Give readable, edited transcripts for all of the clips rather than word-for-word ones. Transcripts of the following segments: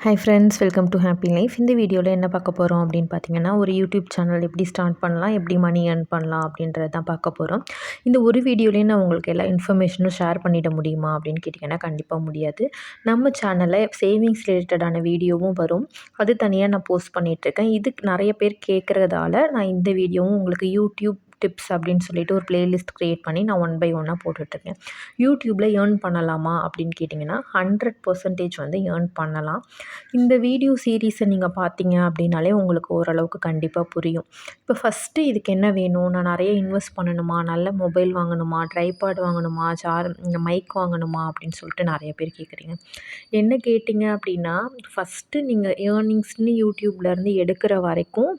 Hi friends, welcome to happy life. இந்த வீடியோவில் என்ன பார்க்க போகிறோம் அப்படின்னு பார்த்தீங்கன்னா, ஒரு யூடியூப் சேனல் எப்படி ஸ்டார்ட் பண்ணலாம், எப்படி மணி ஏர்ன் பண்ணலாம் அப்படின்றத தான் பார்க்க போகிறோம். இந்த ஒரு வீடியோலேயே நான் உங்களுக்கு எல்லா இன்ஃபர்மேஷனும் ஷேர் பண்ணிட முடியுமா அப்படின்னு கேட்டிங்கன்னா கண்டிப்பாக முடியாது. நம்ம சேனலில் சேவிங்ஸ் ரிலேட்டடான வீடியோவும் வரும். அது தனியாக நான் போஸ்ட் பண்ணிகிட்ருக்கேன். இதுக்கு நிறைய பேர் கேட்குறதால நான் இந்த வீடியோவும் உங்களுக்கு யூடியூப் டிப்ஸ் அப்படின்னு சொல்லிட்டு ஒரு பிளேலிஸ்ட் க்ரியேட் பண்ணி நான் ஒன் பை ஒன்னாக போட்டுட்ருக்கேன். யூடியூப்பில் ஏர்ன் பண்ணலாமா அப்படின்னு கேட்டிங்கன்னா 100% வந்து ஏர்ன் பண்ணலாம். இந்த வீடியோ சீரீஸை நீங்கள் பார்த்தீங்க அப்படின்னாலே உங்களுக்கு ஓரளவுக்கு கண்டிப்பாக புரியும். இப்போ ஃபஸ்ட்டு இதுக்கு என்ன வேணும், நான் நிறைய இன்வெஸ்ட் பண்ணணுமா, நல்ல மொபைல் வாங்கணுமா, ட்ரைபாட் வாங்கணுமா, இந்த மைக் வாங்கணுமா அப்படின்னு சொல்லிட்டு நிறைய பேர் கேட்குறீங்க. என்ன கேட்டிங்க அப்படின்னா, ஃபஸ்ட்டு நீங்கள் ஏர்னிங்ஸ்னு யூடியூப்லேருந்து எடுக்கிற வரைக்கும்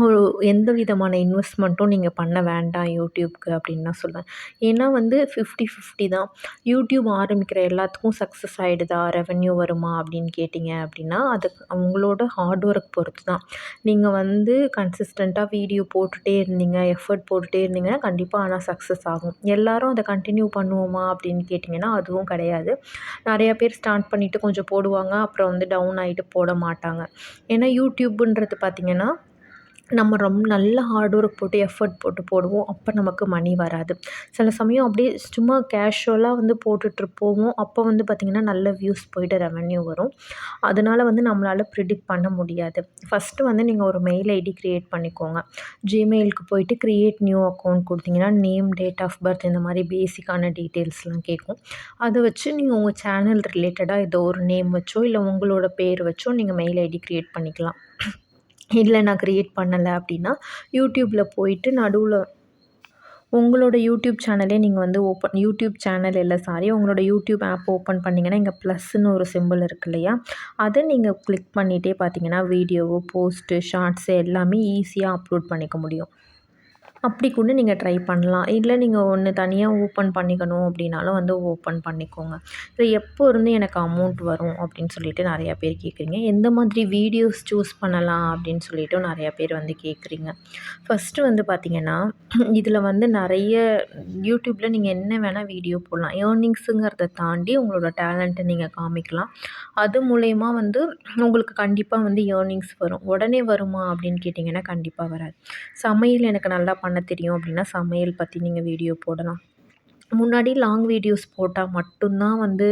ஒரு எந்த விதமான இன்வெஸ்ட்மெண்ட்டும் நீங்கள் பண்ண வேண்டாம் யூடியூப்க்கு அப்படின்னு தான் சொல்லுவேன். ஏன்னா வந்து 50-50 தான். யூடியூப் ஆரம்பிக்கிற எல்லாத்துக்கும் சக்ஸஸ் ஆகிடுதா, ரெவென்யூ வருமா அப்படின்னு கேட்டிங்க அப்படின்னா, அது அவங்களோட ஹார்ட் ஒர்க் பொறுத்து தான். நீங்கள் வந்து கன்சிஸ்டண்ட்டாக வீடியோ போட்டுகிட்டே இருந்தீங்க, எஃபர்ட் போட்டுகிட்டே இருந்தீங்கன்னா கண்டிப்பாக ஆனால் சக்ஸஸ் ஆகும். எல்லோரும் அதை கண்டினியூ பண்ணுவோமா அப்படின்னு கேட்டிங்கன்னா அதுவும் கிடையாது. நிறையா பேர் ஸ்டார்ட் பண்ணிவிட்டு கொஞ்சம் போடுவாங்க, அப்புறம் வந்து டவுன் ஆகிட்டு போட மாட்டாங்க. ஏன்னா யூடியூப்புன்றது பார்த்திங்கன்னா நம்ம ரொம்ப நல்ல ஹார்ட் ஒர்க் போட்டு எஃபர்ட் போட்டு போடுவோம். அப்போ நமக்கு மணி வராது. சில சமயம் அப்படியே சும்மா கேஷுவலாக வந்து போட்டுட்ருப்போம். அப்போ வந்து பார்த்திங்கன்னா நல்ல வியூஸ் போயிட்டு ரெவென்யூ வரும். அதனால் வந்து நம்மளால் ப்ரிடிக்ட் பண்ண முடியாது. ஃபஸ்ட்டு வந்து நீங்கள் ஒரு மெயில் ஐடி க்ரியேட் பண்ணிக்கோங்க. ஜிமெயிலுக்கு போயிட்டு க்ரியேட் நியூ அக்கௌண்ட் கொடுத்தீங்கன்னா நேம், டேட் ஆஃப் பர்த் இந்த மாதிரி பேசிக்கான டீட்டெயில்ஸ்லாம் கேட்கும். அதை வச்சு நீங்கள் உங்கள் சேனல் ரிலேட்டடாக ஏதோ ஒரு நேம் வச்சோ இல்லை உங்களோட பேர் வச்சோ நீங்கள் மெயில் ஐடி க்ரியேட் பண்ணிக்கலாம். இல்லை நான் க்ரியேட் பண்ணலை அப்படின்னா யூடியூப்பில் போயிட்டு நடுவில் உங்களோட யூடியூப் சேனலே நீங்கள் வந்து யூடியூப் சேனல் இல்லை உங்களோட யூடியூப் ஆப் ஓப்பன் பண்ணிங்கன்னா இங்கே ப்ளஸ்ன்னு ஒரு சிம்பிள் இருக்கு இல்லையா, அதை நீங்கள் கிளிக் பண்ணிகிட்டே பார்த்தீங்கன்னா வீடியோவோ, போஸ்ட்டு, ஷார்ட்ஸு எல்லாமே ஈஸியாக அப்லோட் பண்ணிக்க முடியும். அப்படி கூட நீங்கள் ட்ரை பண்ணலாம். இல்லை நீங்கள் ஒன்று தனியாக ஓப்பன் பண்ணிக்கணும் அப்படின்னாலும் வந்து ஓப்பன் பண்ணிக்கோங்க. இது எப்போ இருந்து எனக்கு அமௌண்ட் வரும் அப்படின்னு சொல்லிட்டு நிறையா பேர் கேட்குறீங்க. எந்த மாதிரி வீடியோஸ் சூஸ் பண்ணலாம் அப்படின்னு சொல்லிட்டும் நிறையா பேர் வந்து கேட்குறீங்க. ஃபஸ்ட்டு வந்து பார்த்திங்கன்னா, இதில் வந்து நிறைய யூடியூப்பில் நீங்கள் என்ன வேணால் வீடியோ போடலாம். ஏர்னிங்ஸுங்கிறத தாண்டி உங்களோட டேலண்ட்டை நீங்கள் காமிக்கலாம். அது மூலயமா வந்து உங்களுக்கு கண்டிப்பாக வந்து ஏர்னிங்ஸ் வரும். உடனே வருமா அப்படின்னு கேட்டிங்கன்னா கண்டிப்பாக வராது. சமையல் எனக்கு நல்லா பண்ண தெரியும் அப்படின்னா சமையல் பற்றி நீங்கள் வீடியோ போடலாம். முன்னாடி லாங் வீடியோஸ் போட்டால் மட்டும்தான் வந்து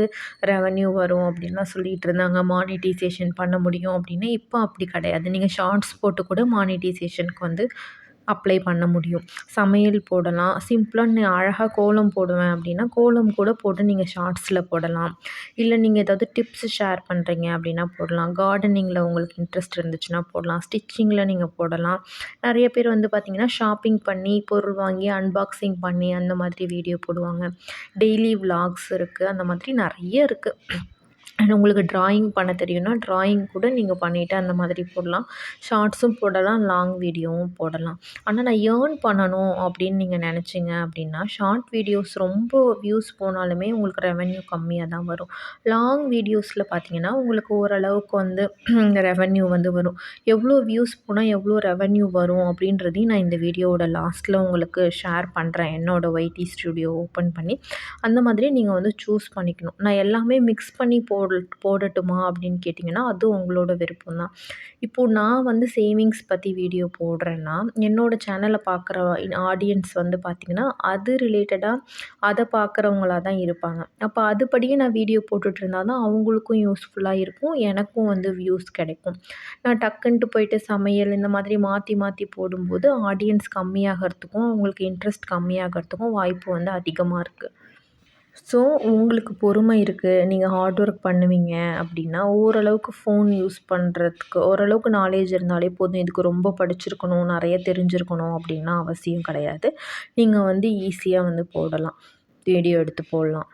ரெவென்யூ வரும் அப்படின்லாம் சொல்லிகிட்டு இருந்தாங்க. மானிட்டைசேஷன் பண்ண முடியும் அப்படின்னு. இப்போ அப்படி கிடையாது. நீங்கள் ஷார்ட்ஸ் போட்டு கூட மானிட்டைசேஷனுக்கு வந்து அப்ளை பண்ண முடியும். சமையல் போடலாம். சிம்பிளாக நான் அழகாக கோலம் போடுவேன் அப்படின்னா கோலம் கூட போட்டு நீங்கள் ஷார்ட்ஸில் போடலாம். இல்லை நீங்கள் ஏதாவது டிப்ஸ் ஷேர் பண்ணுறீங்க அப்படின்னா போடலாம். கார்டனிங்கில் உங்களுக்கு இன்ட்ரெஸ்ட் இருந்துச்சுன்னா போடலாம். ஸ்டிச்சிங்கில் நீங்கள் போடலாம். நிறைய பேர் வந்து பார்த்திங்கன்னா ஷாப்பிங் பண்ணி பொருள் வாங்கி அன்பாக்சிங் பண்ணி அந்த மாதிரி வீடியோ போடுவாங்க. டெய்லி விலாக்ஸ் இருக்குது. அந்த மாதிரி நிறைய இருக்குது. உங்களுக்கு ட்ராயிங் பண்ண தெரியும்னா ட்ராயிங் கூட நீங்கள் பண்ணிவிட்டு அந்த மாதிரி போடலாம். ஷார்ட்ஸும் போடலாம், லாங் வீடியோவும் போடலாம். ஆனால் நான் ஏர்ன் பண்ணணும் அப்படின்னு நீங்கள் நினச்சிங்க அப்படின்னா ஷார்ட் வீடியோஸ் ரொம்ப வியூஸ் போனாலுமே உங்களுக்கு ரெவென்யூ கம்மியாக தான் வரும். லாங் வீடியோஸில் பார்த்திங்கன்னா உங்களுக்கு ஓரளவுக்கு வந்து ரெவென்யூ வந்து வரும். எவ்வளோ வியூஸ் போனால் எவ்வளோ ரெவென்யூ வரும் அப்படின்றதையும் நான் இந்த வீடியோவோட லாஸ்ட்டில் உங்களுக்கு ஷேர் பண்ணுறேன். என்னோடய ஒய்டி ஸ்டுடியோ ஓப்பன் பண்ணி அந்த மாதிரி நீங்கள் வந்து சூஸ் பண்ணிக்கணும். நான் எல்லாமே மிக்ஸ் பண்ணி போடட்டுமா அப்படின்னு கேட்டிங்கன்னா அது உங்களோட விருப்பம் தான். இப்போது நான் வந்து சேவிங்ஸ் பற்றி வீடியோ போடுறேன்னா என்னோடய சேனலை பார்க்குற ஆடியன்ஸ் வந்து பார்த்திங்கன்னா அது ரிலேட்டடாக அதை பார்க்குறவங்களா தான் இருப்பாங்க. அப்போ அதுபடியே நான் வீடியோ போட்டுட்ருந்தா தான் அவங்களுக்கும் யூஸ்ஃபுல்லாக இருக்கும், எனக்கும் வந்து வியூஸ் கிடைக்கும். நான் டக்குன்ட்டு போயிட்டு சமையல் இந்த மாதிரி மாற்றி மாற்றி போடும்போது ஆடியன்ஸ் கம்மியாகிறதுக்கும் அவங்களுக்கு இன்ட்ரெஸ்ட் கம்மியாகிறதுக்கும் வாய்ப்பு வந்து அதிகமாக இருக்குது. ஸோ உங்களுக்கு பொறுமை இருக்குது, நீங்கள் ஹார்ட் ஒர்க் பண்ணுவீங்க அப்படின்னா ஓரளவுக்கு ஃபோன் யூஸ் பண்ணுறதுக்கு ஓரளவுக்கு நாலேஜ் இருந்தாலே போதும். இதுக்கு ரொம்ப படிச்சிருக்கணும், நிறைய தெரிஞ்சிருக்கணும் அப்படின்லாம் அவசியம் கிடையாது. நீங்கள் வந்து ஈஸியாக வந்து போடலாம், வீடியோ எடுத்து போடலாம்.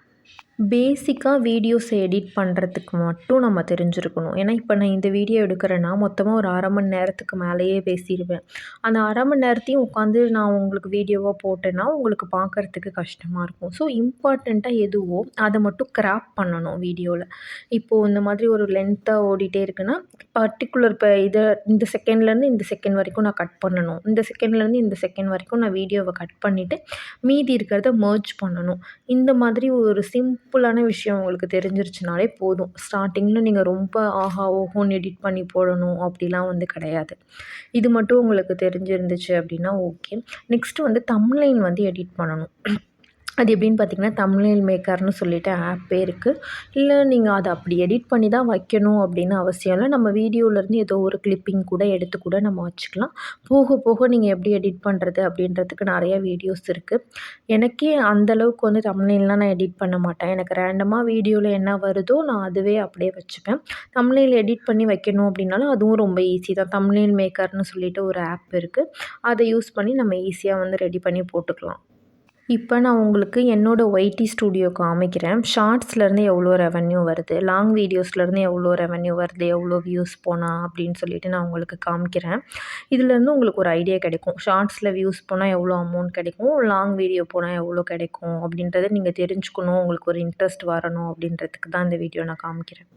பேசிக்காக வீடியோஸை எடிட் பண்ணுறதுக்கு மட்டும் நம்ம தெரிஞ்சிருக்கணும். ஏன்னா இப்போ நான் இந்த வீடியோ எடுக்கிறேன்னா மொத்தமாக ஒரு 1/2 மணி நேரத்துக்கு மேலேயே பேசிடுவேன். அந்த 1/2 மணி நேரத்தையும் உட்காந்து நான் உங்களுக்கு வீடியோவாக போட்டேன்னா உங்களுக்கு பார்க்குறதுக்கு கஷ்டமாக இருக்கும். ஸோ இம்பார்ட்டண்ட்டாக எதுவோ அதை மட்டும் கிராப் பண்ணணும் வீடியோவில். இப்போது இந்த மாதிரி ஒரு லென்த்தாக ஓடிட்டே இருக்குன்னா பர்ட்டிகுலர் இப்போ இதை இந்த செகண்ட்லேருந்து இந்த செகண்ட் வரைக்கும் நான் கட் பண்ணணும். இந்த செகண்ட்லேருந்து இந்த செகண்ட் வரைக்கும் நான் வீடியோவை கட் பண்ணிவிட்டு மீதி இருக்கிறத மெர்ஜ் பண்ணணும். இந்த மாதிரி ஒரு சிம்பிளான விஷயம் உங்களுக்கு தெரிஞ்சிருச்சுனாலே போதும். ஸ்டார்ட்டிங்கில நீங்கள் ரொம்ப ஆஹா ஓஹோன்னு எடிட் பண்ணி போடணும் அப்படிலாம் வந்து கிடையாது. இது மட்டும் உங்களுக்கு தெரிஞ்சிருந்துச்சு அப்படின்னா ஓகே. நெக்ஸ்ட்டு வந்து தம்ப்நெயில் வந்து எடிட் பண்ணணும். அது எப்படின்னு பார்த்தீங்கன்னா, தம்ப்நெயில் மேக்கர்னு சொல்லிட்டு ஆப்பே இருக்குது. இல்லை நீங்கள் அதை அப்படி எடிட் பண்ணி தான் வைக்கணும் அப்படின்னு அவசியம் இல்லை. நம்ம வீடியோவிலேருந்து ஏதோ ஒரு கிளிப்பிங் கூட எடுத்து கூட நம்ம வச்சுக்கலாம். போக போக நீங்கள் எப்படி எடிட் பண்ணுறது அப்படின்றதுக்கு நிறைய வீடியோஸ் இருக்குது. எனக்கே அந்தளவுக்கு வந்து தம்ப்நெயில்லாம் நான் எடிட் பண்ண மாட்டேன். எனக்கு ரேண்டமாக வீடியோவில் என்ன வருதோ நான் அதுவே அப்படியே வச்சுப்பேன். தம்ப்நெயில் எடிட் பண்ணி வைக்கணும் அப்படின்னாலும் அதுவும் ரொம்ப ஈஸி தான். தம்ப்நெயில் மேக்கர்னு சொல்லிட்டு ஒரு ஆப் இருக்குது. அதை யூஸ் பண்ணி நம்ம ஈஸியாக வந்து ரெடி பண்ணி போட்டுக்கலாம். இப்போ நான் உங்களுக்கு என்னோட ஒய்டி ஸ்டூடியோ காமிக்கிறேன். ஷார்ட்ஸ்லேருந்து எவ்வளோ ரெவென்யூ வருது, லாங் வீடியோஸ்லேருந்து எவ்வளோ ரெவென்யூ வருது, எவ்வளோ வியூஸ் போனால் அப்படின்னு சொல்லிட்டு நான் உங்களுக்கு காமிக்கிறேன். இதுலேருந்து உங்களுக்கு ஒரு ஐடியா கிடைக்கும். ஷார்ட்ஸில் வியூஸ் போனால் எவ்வளோ அமௌண்ட் கிடைக்கும், லாங் வீடியோ போனால் எவ்வளோ கிடைக்கும் அப்படின்றத நீங்கள் தெரிஞ்சுக்கணும். உங்களுக்கு ஒரு இன்ட்ரெஸ்ட் வரணும் அப்படின்றதுக்கு தான் இந்த வீடியோ நான் காமிக்கிறேன்.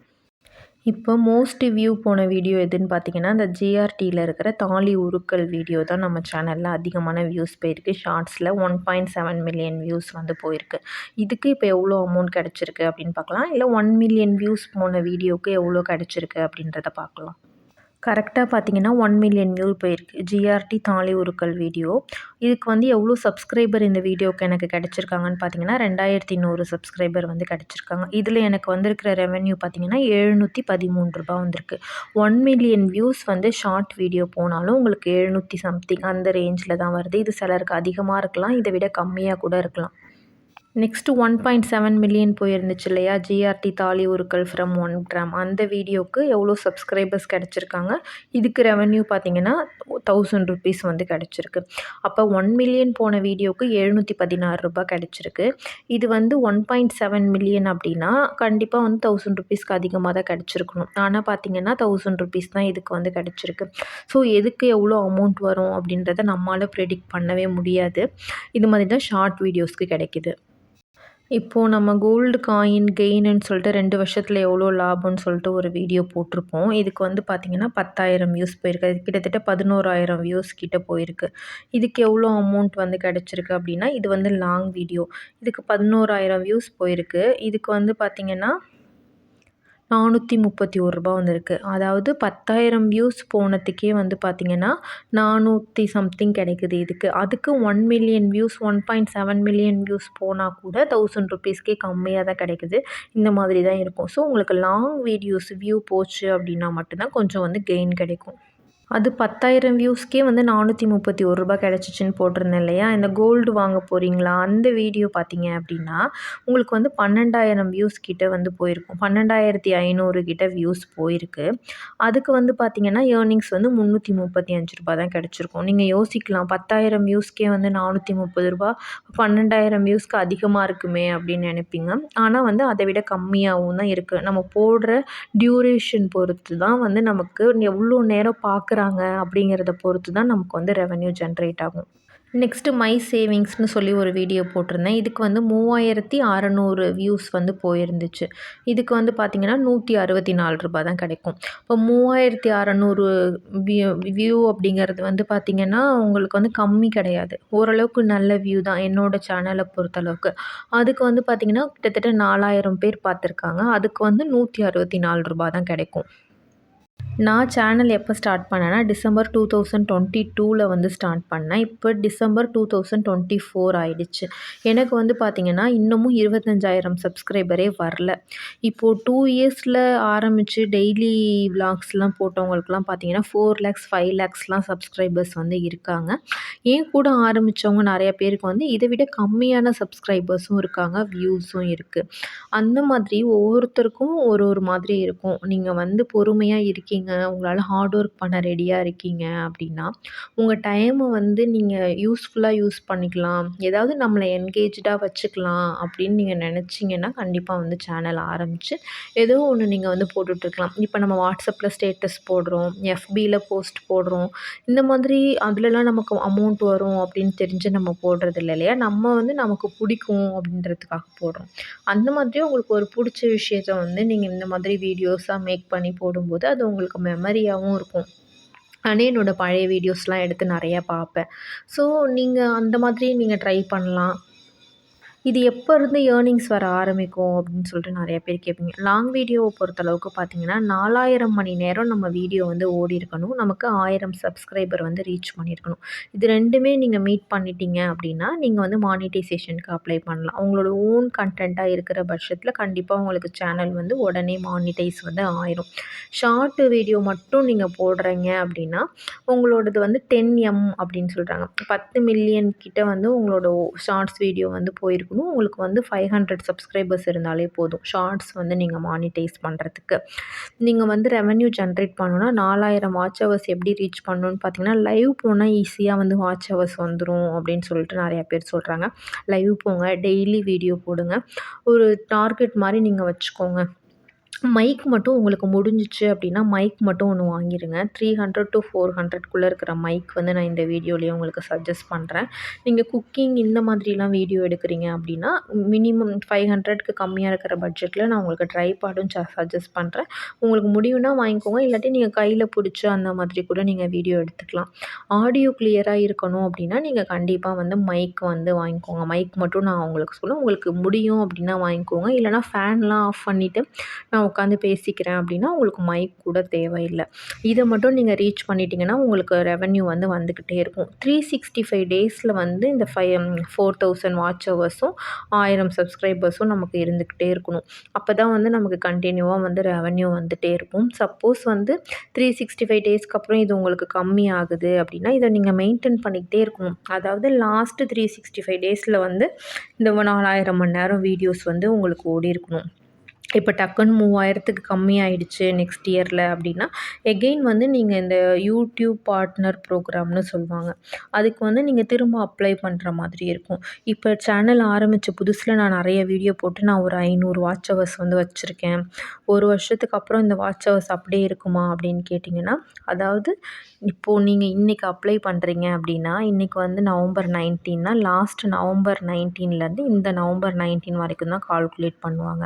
இப்போ மோஸ்ட் வியூ போன வீடியோ எதுன்னு பார்த்தீங்கன்னா, இந்த ஜிஆர்டியில் இருக்கிற தாலி உருக்கல் வீடியோ தான் நம்ம சேனலில் அதிகமான வியூஸ் போயிருக்கு. ஷார்ட்ஸில் 1.7 மில்லியன் வியூஸ் வந்து போயிருக்கு. இதுக்கு இப்போ எவ்வளோ அமௌண்ட் கிடச்சிருக்கு அப்படின்னு பார்க்கலாம். இல்லை 1 மில்லியன் வியூஸ் போன வீடியோவுக்கு எவ்வளோ கிடச்சிருக்கு அப்படின்றத பார்க்கலாம். கரெக்டாக பார்த்தீங்கன்னா 1 மில்லியன் வியூ போயிருக்கு. ஜிஆர்டி தாலி உருக்கல் வீடியோ. இதுக்கு வந்து எவ்வளோ சப்ஸ்கிரைபர் இந்த வீடியோவுக்கு எனக்கு கிடச்சிருக்காங்கன்னு பார்த்தீங்கன்னா, 2100 சப்ஸ்கிரைபர் வந்து கிடச்சிருக்காங்க. இதில் எனக்கு வந்திருக்கிற ரெவென்யூ பார்த்தீங்கன்னா ரூ. 713 வந்திருக்கு. 1 மில்லியன் வியூஸ் வந்து ஷார்ட் வீடியோ போனாலும் உங்களுக்கு 700 சம்திங் அந்த ரேஞ்சில் தான் வருது. இது சிலருக்கு அதிகமாக இருக்கலாம், இதை விட கம்மியாக கூட இருக்கலாம். நெக்ஸ்ட்டு 1.7 மில்லியன் போயிருந்துச்சு இல்லையா, ஜிஆர்டி தாலி உருக்கல் ஃப்ரம் 1 கிராம் அந்த வீடியோவுக்கு எவ்வளோ சப்ஸ்கிரைபர்ஸ் கிடச்சிருக்காங்க. இதுக்கு ரெவென்யூ பார்த்தீங்கன்னா ₹1000 வந்து கிடச்சிருக்கு. அப்போ 1 மில்லியன் போன வீடியோவுக்கு ₹716 கிடச்சிருக்கு. இது வந்து 1.7 மில்லியன் அப்படின்னா கண்டிப்பாக வந்து ₹1000க்கு அதிகமாக தான் கிடச்சிருக்கணும். ஆனால் பார்த்தீங்கன்னா ₹1000 தான் இதுக்கு வந்து கிடச்சிருக்கு. ஸோ எதுக்கு எவ்வளோ அமௌண்ட் வரும் அப்படின்றத நம்மளால் ப்ரெடிக்ட் பண்ணவே முடியாது. இது மாதிரி தான் ஷார்ட் வீடியோஸ்க்கு கிடைக்கிது. இப்போது நம்ம கோல்டு காயின் கெயின்னு சொல்லிட்டு 2 வருஷத்தில் எவ்வளோ லாபம்னு சொல்லிட்டு ஒரு வீடியோ போட்டிருப்போம். இதுக்கு வந்து பார்த்திங்கன்னா 10,000 வியூஸ் போயிருக்கு. அது கிட்டத்தட்ட 11,000 வியூஸ் கிட்ட போயிருக்கு. இதுக்கு எவ்வளோ அமௌண்ட் வந்து கிடச்சிருக்கு அப்படின்னா, இது வந்து லாங் வீடியோ. இதுக்கு 11,000 வியூஸ் போயிருக்கு. இதுக்கு வந்து பார்த்திங்கன்னா ₹431 வந்திருக்கு. அதாவது 10,000 வியூஸ் போனதுக்கே வந்து பார்த்திங்கன்னா 400 சம்திங் கிடைக்குது இதுக்கு. அதுக்கு 1 மில்லியன் வியூஸ் 1.7 மில்லியன் வியூஸ் போனால் கூட ₹1000க்கே கம்மியாக தான் கிடைக்குது. இந்த மாதிரி தான் இருக்கும். ஸோ உங்களுக்கு லாங் வீடியோஸ் வியூ போச்சு அப்படின்னா மட்டும்தான் கொஞ்சம் வந்து கெயின் கிடைக்கும். அது 10,000 வியூஸ்க்கே வந்து ₹431 கிடச்சிச்சின்னு போட்டிருந்தேன் இல்லையா, இந்த கோல்டு வாங்க போகிறீங்களா அந்த வீடியோ பார்த்தீங்க அப்படின்னா உங்களுக்கு வந்து 12,000 வியூஸ் கிட்ட வந்து போயிருக்கும். 12,500 கிட்ட வியூஸ் போயிருக்கு. அதுக்கு வந்து பார்த்திங்கன்னா ஏர்னிங்ஸ் வந்து ₹335 தான் கிடச்சிருக்கும். நீங்கள் யோசிக்கலாம் 10,000 வியூஸ்க்கே வந்து ₹430, 12,000 வியூஸ்க்கு அதிகமாக இருக்குமே அப்படின்னு நினைப்பீங்க. ஆனால் வந்து அதை விட கம்மியாகவும் தான் இருக்குது. நம்ம போடுற டியூரேஷன் பொறுத்து தான் வந்து நமக்கு எவ்வளோ நேரம் பார்க்குறாங்க அப்படிங்கிறத பொறுத்து தான் நமக்கு வந்து ரெவென்யூ ஜென்ரேட் ஆகும். நெக்ஸ்ட்டு மை சேவிங்ஸ்னு சொல்லி ஒரு வீடியோ போட்டிருந்தேன். இதுக்கு வந்து 3,600 வியூஸ் வந்து போயிருந்துச்சு. இதுக்கு வந்து பார்த்திங்கன்னா ₹164 தான் கிடைக்கும். இப்போ 3,600 வியூ அப்படிங்கிறது வந்து பார்த்திங்கன்னா உங்களுக்கு வந்து கம்மி கிடையாது. ஓரளவுக்கு நல்ல வியூ தான் என்னோடய சேனலை பொறுத்தளவுக்கு. அதுக்கு வந்து பார்த்திங்கன்னா கிட்டத்தட்ட 4,000 பேர் பார்த்துருக்காங்க. அதுக்கு வந்து ₹164 தான் கிடைக்கும். நான் சேனல் எப்போ ஸ்டார்ட் பண்ணேன்னா டிசம்பர் 2022ல் வந்து ஸ்டார்ட் பண்ணேன். இப்போ டிசம்பர் 2024 ஆயிடுச்சு. எனக்கு வந்து பார்த்திங்கன்னா இன்னமும் 25,000 சப்ஸ்கிரைபரே வரல. இப்போது 2 இயர்ஸில் ஆரம்பித்து டெய்லி விலாக்ஸ்லாம் போட்டவங்களுக்குலாம் பார்த்திங்கன்னா 4 லேக்ஸ் 5 லேக்ஸ்லாம் சப்ஸ்கிரைபர்ஸ் வந்து இருக்காங்க. என் கூட ஆரம்பித்தவங்க நிறைய பேருக்கு வந்து இதை விட கம்மியான சப்ஸ்கிரைபர்ஸும் இருக்காங்க, வியூஸும் இருக்குது. அந்த மாதிரி ஒவ்வொருத்தருக்கும் ஒரு ஒரு மாதிரி இருக்கும். நீங்கள் வந்து பொறுமையாக இருக்கீங்க, உங்களால் ஹார்ட் ஒர்க் பண்ண ரெடியாக இருக்கீங்க அப்படின்னா உங்கள் டைமை வந்து நீங்கள் யூஸ்ஃபுல்லாக யூஸ் பண்ணிக்கலாம், ஏதாவது நம்மளை என்கேஜாக வச்சுக்கலாம் அப்படின்னு நீங்கள் நினச்சிங்கன்னா கண்டிப்பாக வந்து சேனல் ஆரம்பித்து ஏதோ ஒன்று நீங்கள் வந்து போட்டுட்ருக்கலாம். இப்போ நம்ம வாட்ஸ்அப்பில் ஸ்டேட்டஸ் போடுறோம், எஃபியில் போஸ்ட் போடுறோம், இந்த மாதிரி அதுலலாம் நமக்கு அமௌண்ட் வரும் அப்படின்னு தெரிஞ்சு நம்ம போடுறது இல்லை இல்லையா, நம்ம வந்து நமக்கு பிடிக்கும் அப்படின்றதுக்காக போடுறோம். அந்த மாதிரி உங்களுக்கு ஒரு பிடிச்ச விஷயத்த வந்து நீங்கள் இந்த மாதிரி வீடியோஸாக மேக் பண்ணி போடும்போது அது உங்களுக்கு மெமரியாகவும் இருக்கும். நானே என்னோடய பழைய வீடியோஸ்லாம் எடுத்து நிறையா பார்ப்பேன். ஸோ நீங்கள் அந்த மாதிரி நீங்கள் ட்ரை பண்ணலாம். இது எப்போ இருந்து ஏர்னிங்ஸ் வர ஆரம்பிக்கும் அப்படின்னு சொல்லிட்டு நிறைய பேர் கேட்பீங்க. லாங் வீடியோவை பொறுத்தளவுக்கு பார்த்தீங்கன்னா, 4000 மணி நேரம் நம்ம வீடியோ வந்து ஓடியிருக்கணும். நமக்கு 1000 சப்ஸ்கிரைபர் வந்து ரீச் பண்ணியிருக்கணும். இது 2மே நீங்கள் மீட் பண்ணிட்டீங்க அப்படின்னா, நீங்கள் வந்து மானிட்டைசேஷனுக்கு அப்ளை பண்ணலாம். உங்களோட ஓன் கன்டென்ட்டாக இருக்கிற பட்சத்தில் கண்டிப்பாக உங்களுக்கு சேனல் வந்து உடனே மானிட்டைஸ் வந்து ஆயிரும். ஷார்ட் வீடியோ மட்டும் நீங்கள் போடுறீங்க அப்படின்னா, உங்களோடது வந்து 10M அப்படின்னு சொல்கிறாங்க. 10 மில்லியன் கிட்ட வந்து உங்களோட ஷார்ட்ஸ் வீடியோ வந்து போயிருக்கணும். உங்களுக்கு வந்து 500 சப்ஸ்கிரைபர்ஸ் இருந்தாலே போதும். ஷார்ட்ஸ் வந்து நீங்கள் மானிட்டைஸ் பண்ணுறதுக்கு. நீங்கள் வந்து ரெவென்யூ ஜென்ரேட் பண்ணணும்னா 4000 வாட்ச் ஹவர்ஸ் எப்படி ரீச் பண்ணணும்னு பார்த்தீங்கன்னா, லைவ் போனால் ஈஸியாக வந்து வாட்ச் ஹவர்ஸ் வந்துரும் அப்படின்னு சொல்லிட்டு நிறையா பேர் சொல்கிறாங்க. லைவ் போங்க, டெய்லி வீடியோ போடுங்க. ஒரு டார்கெட் மாரி நீங்க வச்சுக்கோங்க. மைக் மட்டும் உங்களுக்கு முடிஞ்சிச்சு அப்படின்னா, மைக் மட்டும் ஒண்ணு வாங்கிருங்க. 300-400க்குள்ள இருக்கிற மைக் வந்து நான் இந்த வீடியோலயே உங்களுக்கு சஜெஸ்ட் பண்றேன். நீங்க குக்கிங் இந்த மாதிரிலாம் வீடியோ எடுக்குறீங்க அப்படின்னா, மினிமம் 500க்கு கம்மியா இருக்கிற பட்ஜெட்ல நான் உங்களுக்கு ட்ரைபாடும் சஜெஸ்ட் பண்றேன். உங்களுக்கு முடியும்னா வாங்கிக்கோங்க. இல்லாட்டி நீங்க கையில புடிச்சு அந்த மாதிரி கூட நீங்க வீடியோ எடுத்துக்கலாம். ஆடியோ கிளியரா இருக்கணும் அப்படின்னா, நீங்க கண்டிப்பா வந்து மைக் வந்து வாங்கிக்கோங்க. மைக் மட்டும் நான் உங்களுக்கு சொல்லுவேன். உங்களுக்கு முடியும் அப்படின்னா வாங்கிக்கோங்க. இல்லன்னா ஃபேன்லாம் ஆஃப் பண்ணிட்டு நான் உட்காந்து பேசிக்கிறேன் அப்படின்னா, உங்களுக்கு மைக் கூட தேவையில்ல. இத மட்டும் நீங்க ரீச் பண்ணிட்டீங்கன்னா, உங்களுக்கு ரெவென்யூ வந்து வந்துக்கிட்டே இருக்கும். 365 டேஸில வந்து இந்த 4000 வாட்ச் ஹவர்ஸும் 1000 சப்ஸ்கிரைபர்ஸும் நமக்கு இருந்துக்கிட்டே இருக்கணும். அப்பதான் வந்து நமக்கு கன்டினியூவா வந்து ரெவென்யூ வந்துட்டே இருக்கும். சப்போஸ் வந்து 365 டேஸ்க்கு அப்புறம் இது உங்களுக்கு கம்மி ஆகுது அப்படின்னா, இத நீங்க மெயின்டெயின் பண்ணிக்கிட்டே இருக்கணும். அதாவது லாஸ்ட் 365 டேஸில வந்து இந்த 4000 மணி நேரம் வீடியோஸ் வந்து உங்களுக்கு ஓடியிருக்கணும். இப்போ டக்குன்னு 3000க்கு கம்மியாயிடுச்சு நெக்ஸ்ட் இயரில் அப்படின்னா, எகெயின் வந்து நீங்கள் இந்த யூடியூப் பார்ட்னர் ப்ரோக்ராம்னு சொல்லுவாங்க. அதுக்கு வந்து நீங்கள் திரும்ப அப்ளை பண்ணுற மாதிரி இருக்கும். இப்போ சேனல் ஆரம்பித்த புதுசில் நான் நிறைய வீடியோ போட்டு நான் ஒரு 500 வாட்ச் ஹவர்ஸ் வந்து வச்சுருக்கேன். 1 வருஷத்துக்கு அப்புறம் இந்த வாட்ச் ஹவர்ஸ் அப்படியே இருக்குமா அப்படின்னு கேட்டிங்கன்னா, அதாவது இப்போது நீங்கள் இன்றைக்கி அப்ளை பண்ணுறீங்க அப்படின்னா, இன்றைக்கி வந்து நவம்பர் 19னா லாஸ்ட் நவம்பர் 19லேருந்து இந்த நவம்பர் 19 வரைக்கும் தான் கால்குலேட் பண்ணுவாங்க.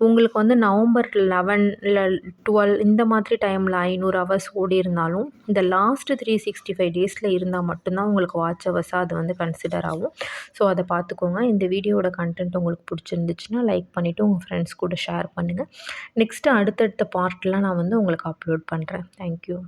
உங்களுக்கு வந்து நவம்பர் 11 இல்ல 12 இந்த மாதிரி டைமில் 500 ஹவர்ஸ் ஓடியிருந்தாலும், இந்த லாஸ்ட் 365 டேஸில் இருந்தால் மட்டும்தான் உங்களுக்கு வாட்ச் ஹவர்ஸாக அது வந்து கன்சிடர் ஆகும். ஸோ அதை பார்த்துக்கோங்க. இந்த வீடியோவோட கன்டென்ட் உங்களுக்கு பிடிச்சிருந்துச்சுன்னா லைக் பண்ணிவிட்டு உங்கள் ஃப்ரெண்ட்ஸ் கூட ஷேர் பண்ணுங்கள். நெக்ஸ்ட்டு அடுத்தடுத்த பார்ட்லாம் நான் வந்து உங்களுக்கு அப்லோட் பண்ணுறேன். Thank you.